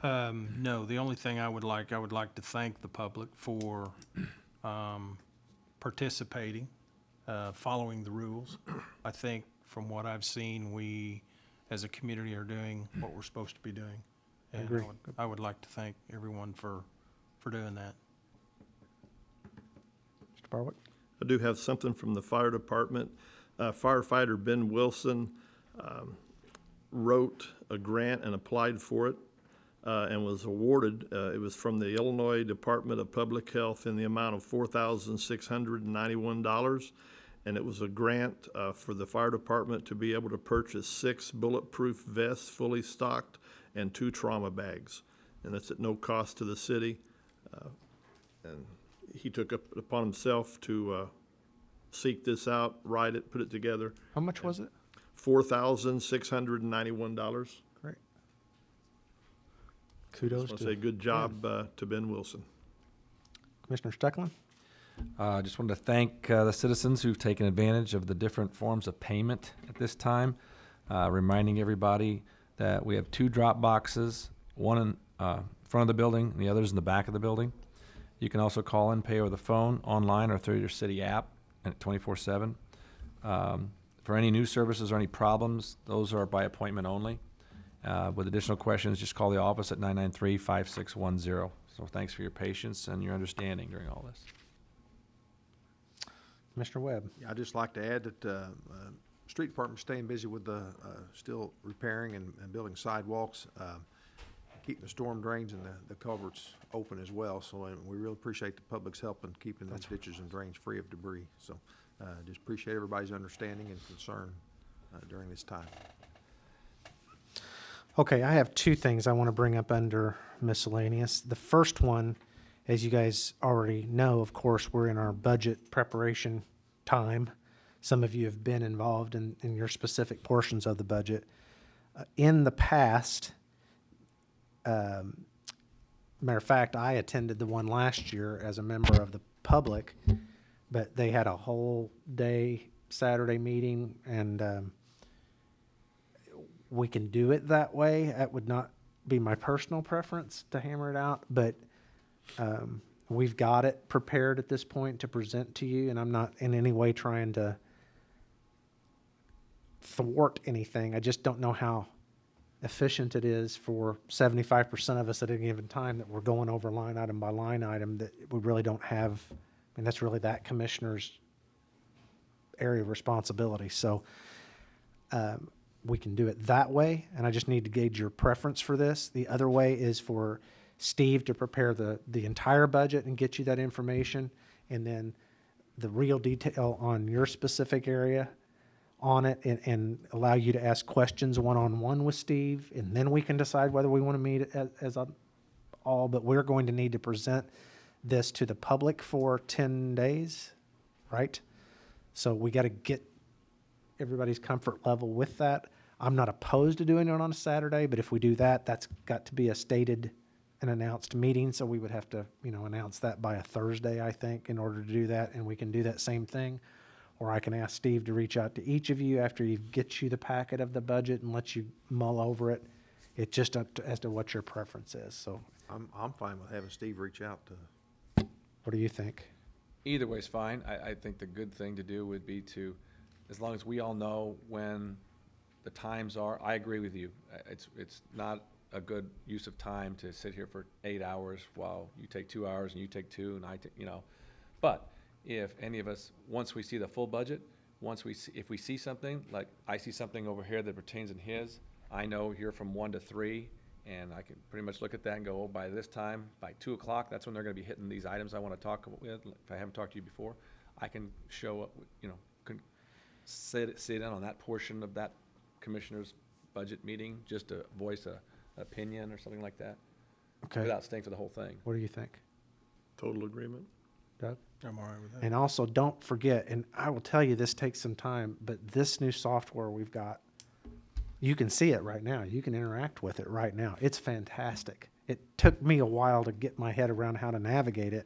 No, the only thing I would like to thank the public for participating, following the rules. I think from what I've seen, we as a community are doing what we're supposed to be doing. And agree. I would like to thank everyone for doing that. Mr. Barwick? I do have something from the fire department. Firefighter Ben Wilson wrote a grant and applied for it and was awarded. It was from the Illinois Department of Public Health in the amount of $4,691. And it was a grant for the fire department to be able to purchase 6 bulletproof vests fully stocked and 2 trauma bags. And that's at no cost to the city. And he took it upon himself to seek this out, write it, put it together. How much was it? $4,691. Great. I Kudos want to to say good job to Ben Wilson. Commissioner Stecklin. I just wanted to thank the citizens who've taken advantage of the different forms of payment at this time. Reminding everybody that we have 2 drop boxes, one in front of the building and the other's in the back of the building. You can also call in, pay over the phone, online, or through your city app at 24/7. For any new services or any problems, those are by appointment only. With additional questions, just call the office at 993-5610. So thanks for your patience and your understanding during all this. Commissioner Webb. Yeah, I'd just like to add that street department's staying busy with still repairing and building sidewalks, keeping the storm drains and the culverts open as well. So we really appreciate the public's help in keeping those ditches and drains free of debris. So just appreciate everybody's understanding and concern during this time. Okay, I have 2 things I want to bring up under miscellaneous. The first one, as you guys already know, of course, we're in our budget preparation time. some of you have been involved in your specific portions of the budget. In the past, matter of fact, I attended the one last year as a member of the public, but they had a whole day Saturday meeting, and we can do it that way. That would not be my personal preference to hammer it out, but we've got it prepared at this point to present to you, and I'm not in any way trying to thwart anything. I just don't know how efficient it is for 75% of us at any given time that we're going over line item by line item that we really don't have. I mean, that's really that commissioner's area of responsibility. So we can do it that way, and I just need to gauge your preference for this. The other way is for Steve to prepare the entire budget and get you that information, and then the real detail on your specific area on it, and allow you to ask questions one-on-one with Steve, and then we can decide whether we want to meet as a all. But we're going to need to present this to the public for 10 days, right? So we got to get everybody's comfort level with that. I'm not opposed to doing it on a Saturday, but if we do that, that's got to be a stated and announced meeting. So we would have to, announce that by a Thursday, I think, in order to do that. And we can do that same thing. Or I can ask Steve to reach out to each of you after he gets you the packet of the budget and let you mull over it. It's just up to, as to what your preference is. So I'm fine with having Steve reach out to. what do you think? Either way's fine. I think the good thing to do would be to, as long as we all know when the times are, I agree with you. It's not a good use of time to sit here for 8 hours while you take 2 hours and you take 2 and I take, But if any of us, once we see the full budget, if we see something, like I see something over here that pertains in his, I know here from 1 to 3, and I can pretty much look at that and go, oh, by this time, by 2 o'clock, that's when they're gonna be hitting these items I wanna talk with. If I haven't talked to you before, I can show up, can sit in on that portion of that commissioner's budget meeting, just to voice a opinion or something like that, Okay. without staying for the whole thing. What do you think, Total agreement? Doug? I'm all right with that. And also, don't forget, and I will tell you this takes some time, but this new software we've got, you can see it right now. You can interact with it right now. It's fantastic. It took me a while to get my head around how to navigate it,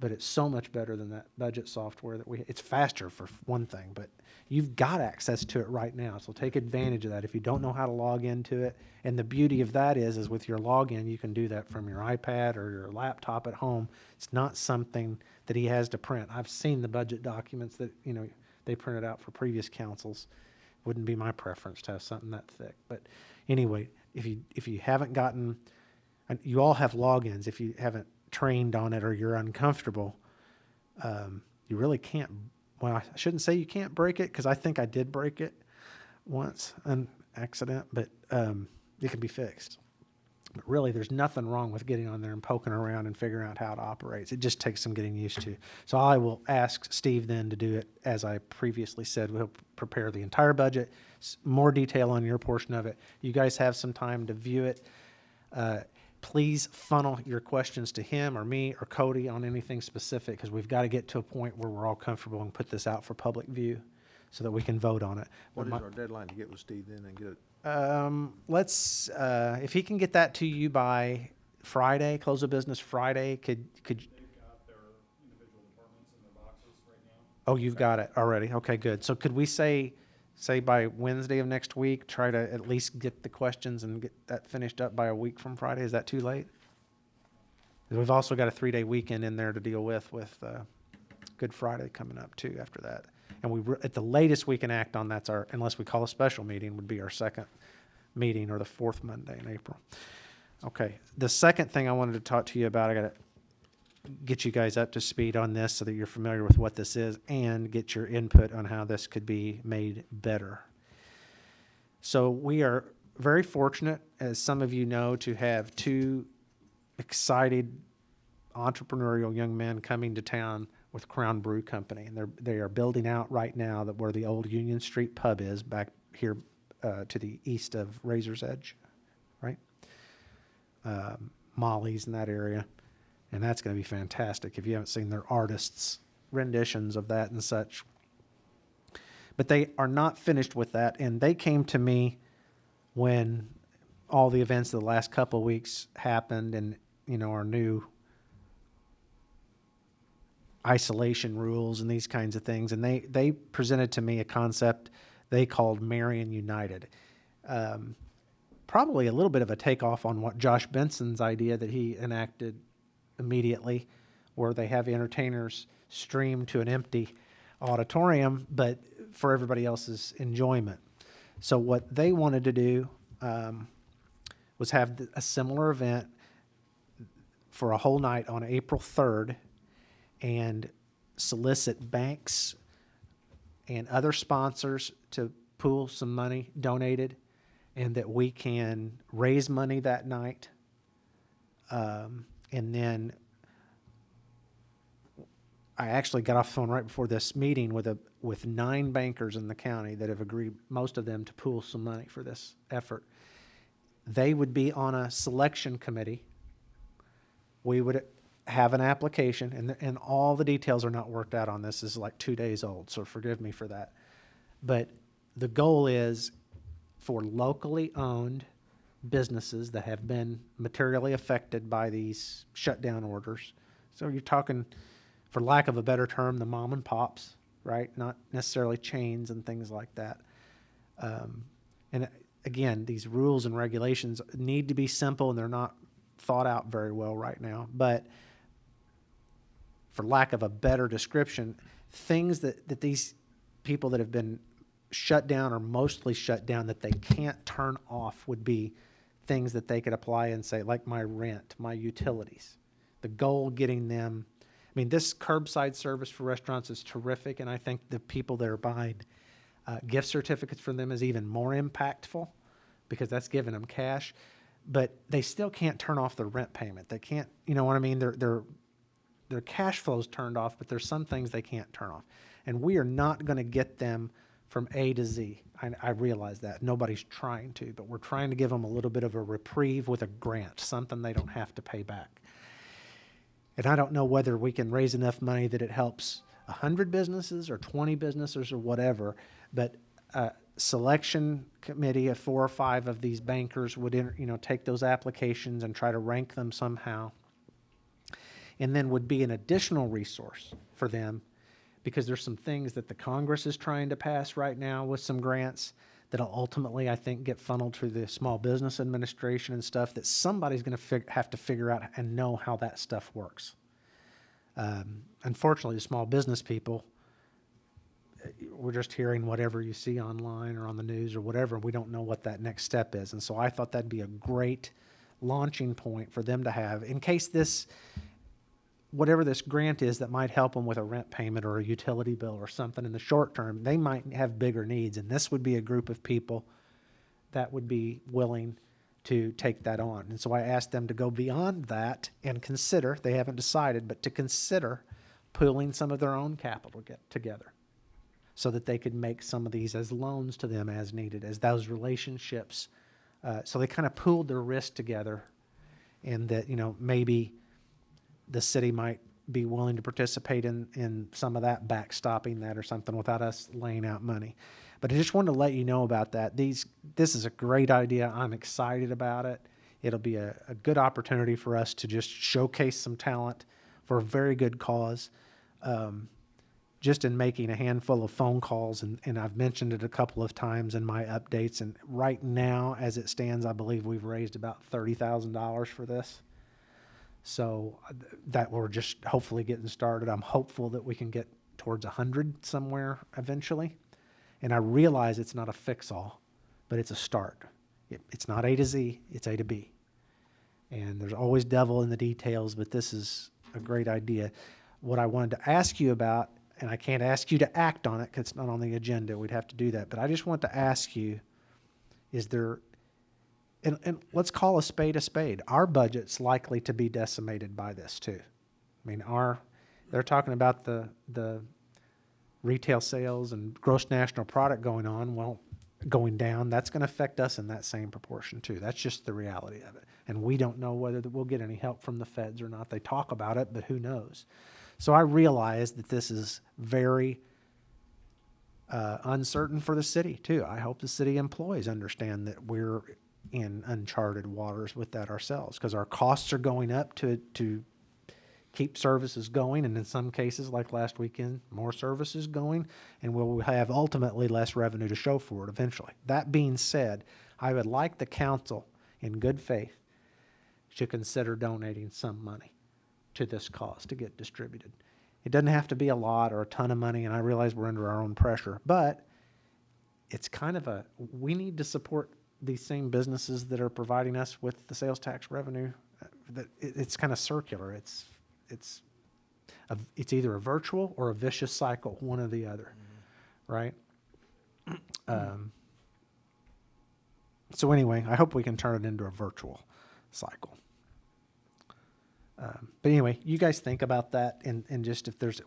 but it's so much better than that budget software that it's faster for one thing, but you've got access to it right now. So take advantage of that if you don't know how to log into it. And the beauty of that is with your login, you can do that from your iPad or your laptop at home. It's not something that he has to print. I've seen the budget documents that, they printed out for previous councils. Wouldn't be my preference to have something that thick. But anyway, if you haven't gotten, and you all have logins, if you haven't trained on it or you're uncomfortable, you really can't, well, I shouldn't say you can't break it, because I think I did break it once, an accident, but it can be fixed. But really, there's nothing wrong with getting on there and poking around and figuring out how it operates. It just takes some getting used to. So I will ask Steve then to do it, as I previously said. We'll prepare the entire budget, more detail on your portion of it. You guys have some time to view it. Please funnel your questions to him or me or Cody on anything specific, because we've got to get to a point where we're all comfortable and put this out for public view so that we can vote on it. What But is our deadline to get with Steve then and get it? let's, if he can get that to you by Friday, close of business Friday, could, They've got their individual departments in their boxes right now. oh, you've got it already. Okay, good. So could we say by Wednesday of next week, try to at least get the questions and get that finished up by a week from Friday? Is that too late? 'Cause we've also got a 3-day weekend in there to deal with Good Friday coming up too after that. And at the latest we can act on, that's unless we call a special meeting, would be our second meeting, or the 4th Monday in April. Okay, the second thing I wanted to talk to you about, I got to get you guys up to speed on this so that you're familiar with what this is and get your input on how this could be made better. So we are very fortunate, as some of you know, to have 2 excited entrepreneurial young men coming to town with Crown Brew Company, and they are building out right now where the old Union Street pub is, back here to the east of Razor's Edge, right? Molly's in that area, and that's going to be fantastic. If you haven't seen their artists' renditions of that and such, But they are not finished with that, and they came to me when all the events of the last couple of weeks happened, and our new isolation rules and these kinds of things. And they presented to me a concept they called Marion United. Probably a little bit of a takeoff on what Josh Benson's idea that he enacted immediately, where they have entertainers stream to an empty auditorium, but for everybody else's enjoyment. So what they wanted to do was have a similar event for a whole night on April 3rd and solicit banks and other sponsors to pool some money donated, and that we can raise money that night. And then I actually got off the phone right before this meeting with 9 bankers in the county that have agreed, most of them, to pool some money for this effort. They would be on a selection committee. We would have an application, and all the details are not worked out on this. This is like 2 days old, so forgive me for that. But the goal is for locally owned businesses that have been materially affected by these shutdown orders. So you're talking, for lack of a better term, the mom and pops, right? Not necessarily chains and things like that. And again, these rules and regulations need to be simple, and they're not thought out very well right now. But for lack of a better description, things that these people that have been shut down or mostly shut down that they can't turn off would be things that they could apply and say, like my rent, my utilities. The goal getting them, I mean, this curbside service for restaurants is terrific, and I think the people that are buying gift certificates for them is even more impactful because that's giving them cash. But they still can't turn off their rent payment. They can't, you know what I mean? Their cash flow's turned off, but there's some things they can't turn off. And we are not going to get them from A to Z. I realize that. Nobody's trying to, but we're trying to give them a little bit of a reprieve with a grant, something they don't have to pay back. And I don't know whether we can raise enough money that it helps 100 businesses or 20 businesses or whatever, but a selection committee of 4 or 5 of these bankers would take those applications and try to rank them somehow, and then would be an additional resource for them, because there's some things that the Congress is trying to pass right now with some grants that'll ultimately, I think, get funneled through the Small Business Administration and stuff that somebody's going to have to figure out and know how that stuff works. Unfortunately, the small business people, we're just hearing whatever you see online or on the news or whatever, and we don't know what that next step is. And so I thought that'd be a great launching point for them to have in case this, whatever this grant is that might help them with a rent payment or a utility bill or something in the short term, they might have bigger needs. And this would be a group of people that would be willing to take that on. And so I asked them to go beyond that and consider, they haven't decided, but to consider pooling some of their own capital together so that they could make some of these as loans to them as needed, as those relationships. So they kind of pooled their risk together, and that, maybe the city might be willing to participate in some of that, backstopping that or something without us laying out money. But I just wanted to let you know about that. This is a great idea. I'm excited about it. It'll be a good opportunity for us to just showcase some talent for a very good cause. Just in making a handful of phone calls, and I've mentioned it a couple of times in my updates, and right now, as it stands, I believe we've raised about $30,000 for this. So that we're just hopefully getting started. I'm hopeful that we can get towards 100 somewhere eventually. And I realize it's not a fix-all, but it's a start. It's not A to Z, it's A to B. And there's always devil in the details, but this is a great idea. What I wanted to ask you about, and I can't ask you to act on it because it's not on the agenda, we'd have to do that, but I just want to ask you, is there, and let's call a spade a spade. Our budget's likely to be decimated by this too. I mean, they're talking about the retail sales and gross national product going down. That's going to affect us in that same proportion too. That's just the reality of it. And we don't know whether we'll get any help from the feds or not. They talk about it, but who knows? So I realize that this is very uncertain for the city too. I hope the city employees understand that we're in uncharted waters with that ourselves, because our costs are going up to keep services going, and in some cases, like last weekend, more services going, and we'll have ultimately less revenue to show for it eventually. That being said, I would like the council, in good faith, to consider donating some money to this cause to get distributed. It doesn't have to be a lot or a ton of money, and I realize we're under our own pressure, but it's kind of we need to support these same businesses that are providing us with the sales tax revenue. It's kind of circular. It's either a virtual or a vicious cycle, one or the other, right? So anyway, I hope we can turn it into a virtual cycle. But anyway, you guys think about that, and just if there's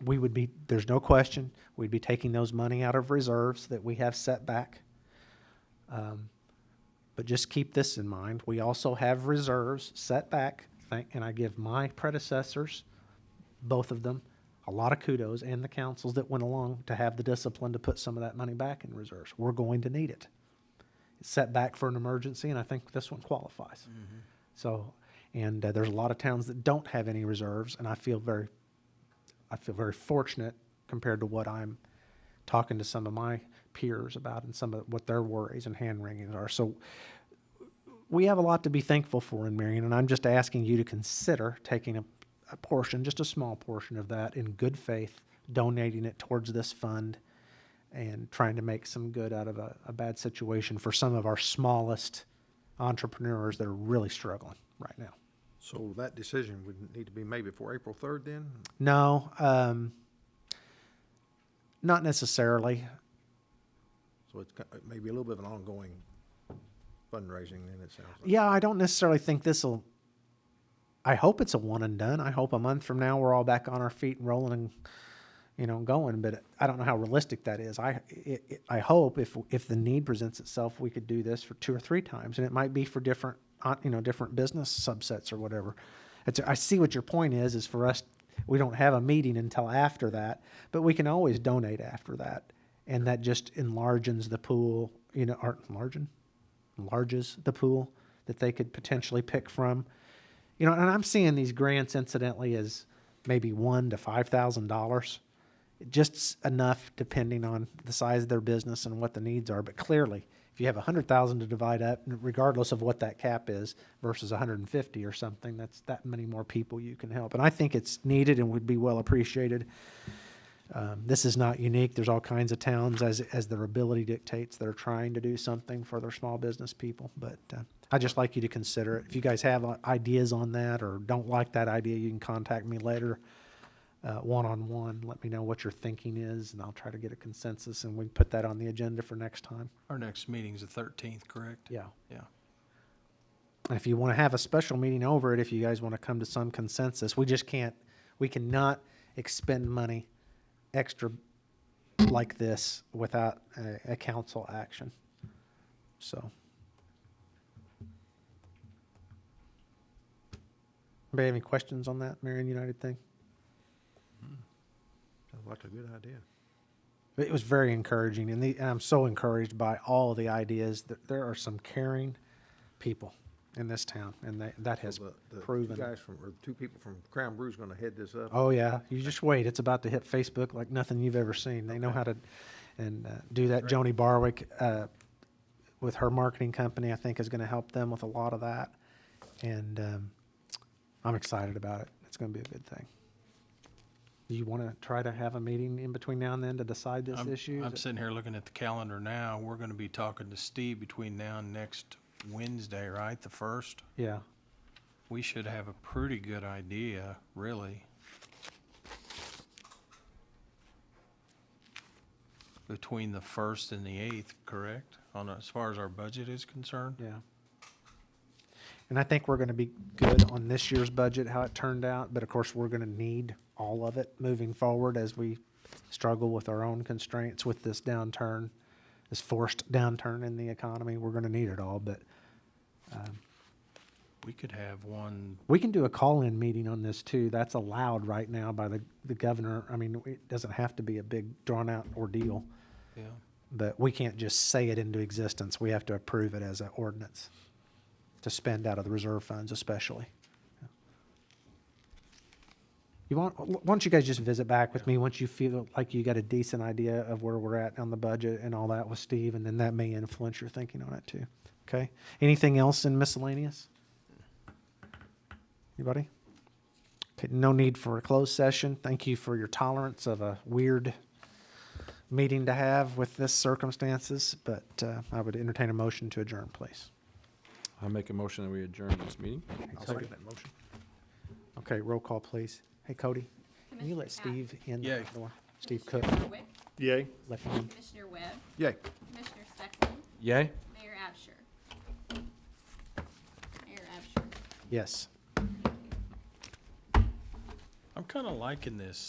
no question, we'd be taking those money out of reserves that we have set back. But just keep this in mind. We also have reserves set back, and I give my predecessors, both of them, a lot of kudos, and the councils that went along to have the discipline to put some of that money back in reserves. We're going to need it. It's set back for an emergency, and I think this one qualifies. So, and there's a lot of towns that don't have any reserves, and I feel very fortunate compared to what I'm talking to some of my peers about and some of what their worries and hand-wringings are. So we have a lot to be thankful for in Marion, and I'm just asking you to consider taking a portion, just a small portion of that in good faith, donating it towards this fund and trying to make some good out of a bad situation for some of our smallest entrepreneurs that are really struggling right now. So that decision would need to be made before April 3rd then? No, not necessarily. So it's maybe a little bit of an ongoing fundraising then, it sounds like. Yeah, I don't necessarily think I hope it's a one and done. I hope a month from now we're all back on our feet and rolling and, going, but I don't know how realistic that is. I hope if the need presents itself, we could do this for 2 or 3 times, and it might be for different business subsets or whatever. I see what your point is for us, we don't have a meeting until after that, but we can always donate after that, and that just enlarges the pool, enlarges the pool that they could potentially pick from. And I'm seeing these grants incidentally as maybe $1,000 to $5,000, just enough depending on the size of their business and what the needs are. But clearly, if you have $100,000 to divide up, regardless of what that cap is, versus 150 or something, that's that many more people you can help. And I think it's needed and would be well appreciated. This is not unique. There's all kinds of towns, as their ability dictates, that are trying to do something for their small business people. But I'd just like you to consider it. If you guys have ideas on that or don't like that idea, you can contact me later one-on-one. Let me know what your thinking is, and I'll try to get a consensus, and we can put that on the agenda for next time. Our next meeting's the 13th, correct? Yeah. Yeah. And if you want to have a special meeting over it, if you guys want to come to some consensus, we cannot expend money extra like this without a council action. So. Anybody have any questions on that Marion United thing? Sounds like a good idea. It was very encouraging, and I'm so encouraged by all of the ideas. There are some caring people in this town, and that has proven. The 2 people from Crown Brew's going to head this up. Oh yeah, you just wait. It's about to hit Facebook like nothing you've ever seen. They know how to do that. Joni Barwick with her marketing company, I think, is going to help them with a lot of that, and I'm excited about it. It's going to be a good thing. Do you want to try to have a meeting in between now and then to decide this issue? I'm sitting here looking at the calendar now. We're going to be talking to Steve between now and next Wednesday, right? The 1st? Yeah. We should have a pretty good idea, really. Between the 1st and the 8th, correct? As far as our budget is concerned? Yeah. And I think we're going to be good on this year's budget, how it turned out. But of course, we're going to need all of it moving forward as we struggle with our own constraints with this downturn, this forced downturn in the economy. We're going to need it all. But We could have one. we can do a call-in meeting on this too. That's allowed right now by the governor. I mean, it doesn't have to be a big drawn-out ordeal. Yeah. But we can't just say it into existence. We have to approve it as an ordinance to spend out of the reserve funds especially. Why don't you guys just visit back with me once you feel like you got a decent idea of where we're at on the budget and all that with Steve, and then that may influence your thinking on it too. Okay? Anything else in miscellaneous? Anybody? Okay, no need for a closed session. Thank you for your tolerance of a weird meeting to have with this circumstances, but I would entertain a motion to adjourn, please. I'll make a motion that we adjourn this meeting. I'll second that motion. Okay, roll call, please. Hey, Cody, can you let Commissioner Steve in the Yay. door? Steve Cook, Commissioner Barwick, Yay. let him in. Commissioner Webb, Yay. Commissioner Secklin, Yay? Mayor Absher. Mayor Absher. Yes. I'm kind of liking this.